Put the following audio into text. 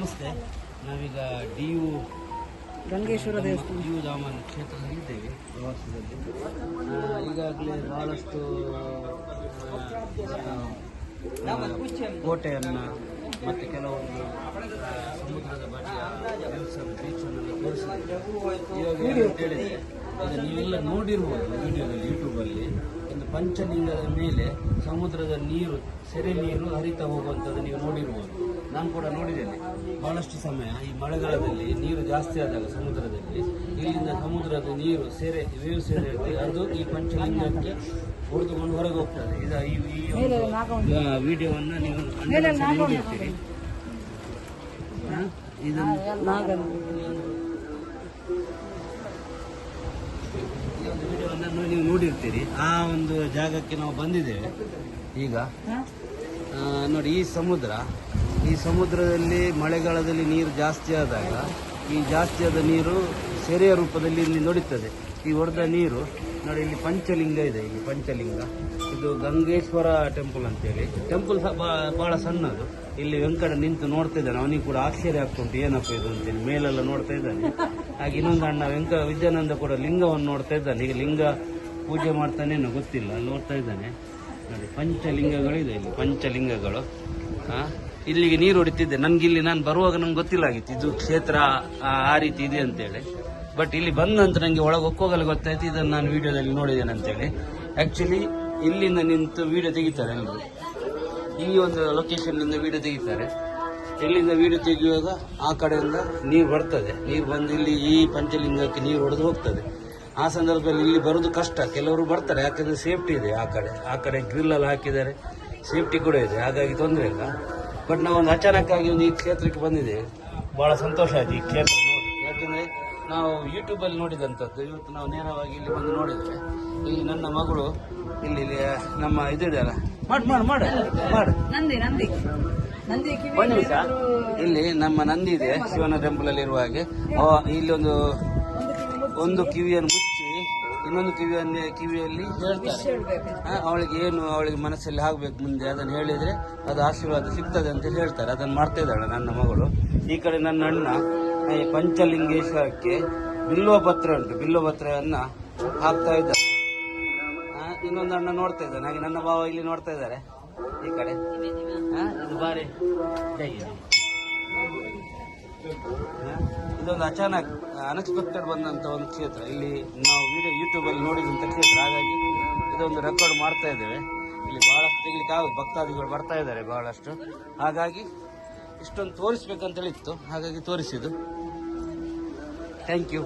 ನಮಸ್ತೆ. ನಾವೀಗ ಡಿ.ಯು ಗಂಗೇಶ್ವರ ದೇವಸ್ಥಾನ ಡಿ.ಯು ಧಾಮನ ಕ್ಷೇತ್ರದಲ್ಲಿದ್ದೇವೆ. ಪ್ರವಾಸದಲ್ಲಿ ಈಗಾಗಲೇ ಬಹಳಷ್ಟು ಕೋಟೆಯನ್ನು ಮತ್ತು ಕೆಲವೊಂದು ಸಮುದ್ರದ ಬದಿಯ ಬೀಚನ್ನು ತೋರಿಸಿದ್ದೇವೆ. ಇವಾಗ ಏನಂತ ಹೇಳಿದರೆ, ಅದು ನೀವೆಲ್ಲ ನೋಡಿರ್ಬೋದು ವಿಡಿಯೋದಲ್ಲಿ, ಯೂಟ್ಯೂಬಲ್ಲಿ ಒಂದು ಪಂಚಲಿಂಗದ ಮೇಲೆ ಸಮುದ್ರದ ನೀರು, ಸೆರೆ ನೀರು ಹರಿತಾ ಹೋಗುವಂಥದ್ದು ನೀವು ನೋಡಿರ್ಬೋದು. ನಾನು ಕೂಡ ನೋಡಿದ್ದೇನೆ. ಬಹಳಷ್ಟು ಸಮಯ ಈ ಮಳೆಗಾಲದಲ್ಲಿ ನೀರು ಜಾಸ್ತಿ ಆದಾಗ ಸಮುದ್ರದಲ್ಲಿ ಇಲ್ಲಿಂದ ಸಮುದ್ರದ ನೀರು ಸೆರೆ ವೇವ್ ಸೆರೆ ಇರುತ್ತೆ, ಅದು ಈ ಪಂಚಲಿಂಗಕ್ಕೆ ಹೊಡೆದುಕೊಂಡು ಹೊರಗೆ ಹೋಗ್ತದೆ. ಈ ವಿಡಿಯೋವನ್ನು ನೀವು ನೋಡಿರ್ತೀರಿ. ಇದನ್ನು ವಿಡಿಯೋವನ್ನು ನೀವು ನೋಡಿರ್ತೀರಿ. ಆ ಒಂದು ಜಾಗಕ್ಕೆ ನಾವು ಬಂದಿದ್ದೇವೆ ಈಗ. ನೋಡಿ, ಈ ಸಮುದ್ರದಲ್ಲಿ ಮಳೆಗಾಲದಲ್ಲಿ ನೀರು ಜಾಸ್ತಿ ಆದಾಗ ಈ ಜಾಸ್ತಿಯಾದ ನೀರು ಸೆರೆಯ ರೂಪದಲ್ಲಿ ಇಲ್ಲಿ ನೋಡುತ್ತದೆ. ಈ ಹೊಡೆದ ನೀರು ನೋಡಿ, ಇಲ್ಲಿ ಪಂಚಲಿಂಗ ಇದೆ. ಇಲ್ಲಿ ಪಂಚಲಿಂಗ, ಇದು ಗಂಗೇಶ್ವರ ಟೆಂಪಲ್ ಅಂತೇಳಿ. ಟೆಂಪಲ್ ಬಹಳ ಸಣ್ಣದು. ಇಲ್ಲಿ ವೆಂಕಟ ನಿಂತು ನೋಡ್ತಾ ಇದ್ದಾನೆ. ಅವನಿಗೆ ಕೂಡ ಆಶ್ಚರ್ಯ ಆಗ್ತುಂಟು, ಏನಪ್ಪ ಇದು ಅಂತೇಳಿ. ಮೇಲೆಲ್ಲ ನೋಡ್ತಾ ಇದ್ದಾನೆ. ಹಾಗೆ ಇನ್ನೊಂದು ಅಣ್ಣ ವಿದ್ಯಾನಂದ ಕೂಡ ಲಿಂಗವನ್ನು ನೋಡ್ತಾ ಇದ್ದಾನೆ. ಈಗ ಲಿಂಗ ಪೂಜೆ ಮಾಡ್ತಾನೇನೋ ಗೊತ್ತಿಲ್ಲ, ಅಲ್ಲಿ ನೋಡ್ತಾ ಇದ್ದಾನೆ. ನೋಡಿ, ಪಂಚಲಿಂಗಗಳಿದೆ ಇಲ್ಲಿ, ಪಂಚಲಿಂಗಗಳು. ಇಲ್ಲಿಗೆ ನೀರು ಹೊಡಿತಿದ್ದೆ. ನನಗಿಲ್ಲಿ ನಾನು ಬರುವಾಗ ನಂಗೆ ಗೊತ್ತಿಲ್ಲ ಆಗಿತ್ತು ಇದು ಕ್ಷೇತ್ರ ಆ ರೀತಿ ಇದೆ ಅಂತೇಳಿ. ಬಟ್ ಇಲ್ಲಿ ಬಂದ ನಂತರ ನನಗೆ ಒಳಗೆ ಒಕ್ಕೋಗಲ್ಲ ಗೊತ್ತಾಯ್ತು, ಇದನ್ನು ನಾನು ವಿಡಿಯೋದಲ್ಲಿ ನೋಡಿದ್ದೇನೆ ಅಂತೇಳಿ. ಆ್ಯಕ್ಚುಲಿ ಇಲ್ಲಿಂದ ನಿಂತು ವಿಡಿಯೋ ತೆಗಿತಾರೆ ಎಲ್ಲರೂ. ಈ ಒಂದು ಲೊಕೇಶನ್ನಿಂದ ವಿಡಿಯೋ ತೆಗಿತಾರೆ. ಇಲ್ಲಿಂದ ವಿಡಿಯೋ ತೆಗೆಯುವಾಗ ಆ ಕಡೆಯಿಂದ ನೀರು ಬರ್ತದೆ. ನೀರು ಬಂದು ಇಲ್ಲಿ ಈ ಪಂಚಲಿಂಗಕ್ಕೆ ನೀರು ಹೊಡೆದು ಹೋಗ್ತದೆ. ಆ ಸಂದರ್ಭದಲ್ಲಿ ಇಲ್ಲಿ ಬರೋದು ಕಷ್ಟ. ಕೆಲವರು ಬರ್ತಾರೆ, ಯಾಕಂದರೆ ಸೇಫ್ಟಿ ಇದೆ. ಆ ಕಡೆ ಗ್ರಿಲ್ಲೆಲ್ಲ ಹಾಕಿದ್ದಾರೆ, ಸೇಫ್ಟಿ ಕೂಡ ಇದೆ, ಹಾಗಾಗಿ ತೊಂದರೆ ಇಲ್ಲ. ಬಟ್ ನಾವೊಂದು ಅಚಾನಕ್ಕಾಗಿ ಒಂದು ಈ ಕ್ಷೇತ್ರಕ್ಕೆ ಬಂದಿದ್ದೇವೆ. ಭಾಳ ಸಂತೋಷ ಆಯಿತು ಈ ಕ್ಷೇತ್ರ ನೋಡಿ. ಯಾಕೆಂದರೆ ನಾವು ಯೂಟ್ಯೂಬಲ್ಲಿ ನೋಡಿದಂಥದ್ದು, ಇವತ್ತು ನಾವು ನೇರವಾಗಿ ಇಲ್ಲಿ ಬಂದು ನೋಡಿದರೆ. ಇಲ್ಲಿ ನನ್ನ ಮಗಳು ಇಲ್ಲಿ ನಮ್ಮ ಇದೆಯಲ್ಲ, ಮಾಡು ಒಂದು ನಿಮಿಷ. ಇಲ್ಲಿ ನಮ್ಮ ನಂದಿ ಇದೆ, ಶಿವನ ಟೆಂಪಲ್ ಅಲ್ಲಿ ಇರುವ ಹಾಗೆ. ಇಲ್ಲಿ ಒಂದು ಕಿವಿಯನ್ನು ಮುಚ್ಚಿ ಇನ್ನೊಂದು ಕಿವಿಯಲ್ಲಿ ಹೇಳ್ತಾರೆ. ಅವಳಿಗೆ ಮನಸ್ಸಲ್ಲಿ ಆಗ್ಬೇಕು ಮುಂದೆ, ಅದನ್ನು ಹೇಳಿದ್ರೆ ಅದು ಆಶೀರ್ವಾದ ಸಿಗ್ತದೆ ಅಂತ ಹೇಳ್ತಾರೆ. ಅದನ್ನು ಮಾಡ್ತಾ ಇದ್ದಾಳೆ ನನ್ನ ಮಗಳು. ಈ ಕಡೆ ನನ್ನ ಅಣ್ಣ ಈ ಪಂಚಲಿಂಗೇಶ್ವರಕ್ಕೆ ಬಿಲ್ವಪತ್ರ ಉಂಟು, ಬಿಲ್ವಪತ್ರವನ್ನ ಹಾಕ್ತಾ ಇದ್ದಾರೆ. ಇನ್ನೊಂದು ಅಣ್ಣ ನೋಡ್ತಾ ಇದ್ದಾನೆ. ಹಾಗೆ ನನ್ನ ಭಾವ ಇಲ್ಲಿ ನೋಡ್ತಾ ಇದ್ದಾರೆ ಈ ಕಡೆ. ಇದು ಬಾರಿ ಇದೊಂದು ಅನ್ಎಕ್ಸ್ಪೆಕ್ಟೆಡ್ ಬಂದಂತ ಒಂದು ಕ್ಷೇತ್ರ. ಇಲ್ಲಿ ನಾವು ಯೂಟ್ಯೂಬಲ್ಲಿ ನೋಡಿದಂಥ ಕ್ಷೇತ್ರ, ಹಾಗಾಗಿ ಇದೊಂದು ರೆಕಾರ್ಡ್ ಮಾಡ್ತಾ ಇದ್ದೇವೆ. ಇಲ್ಲಿ ಬಹಳಷ್ಟು ತೆಗಿಲಿಕ್ಕೆ ಆಗುತ್ತೆ, ಭಕ್ತಾದಿಗಳು ಬರ್ತಾ ಇದ್ದಾರೆ ಬಹಳಷ್ಟು. ಹಾಗಾಗಿ ಇಷ್ಟೊಂದು ತೋರಿಸ್ಬೇಕಂತೇಳಿತ್ತು, ಹಾಗಾಗಿ ತೋರಿಸಿದ್ದು. Thank you.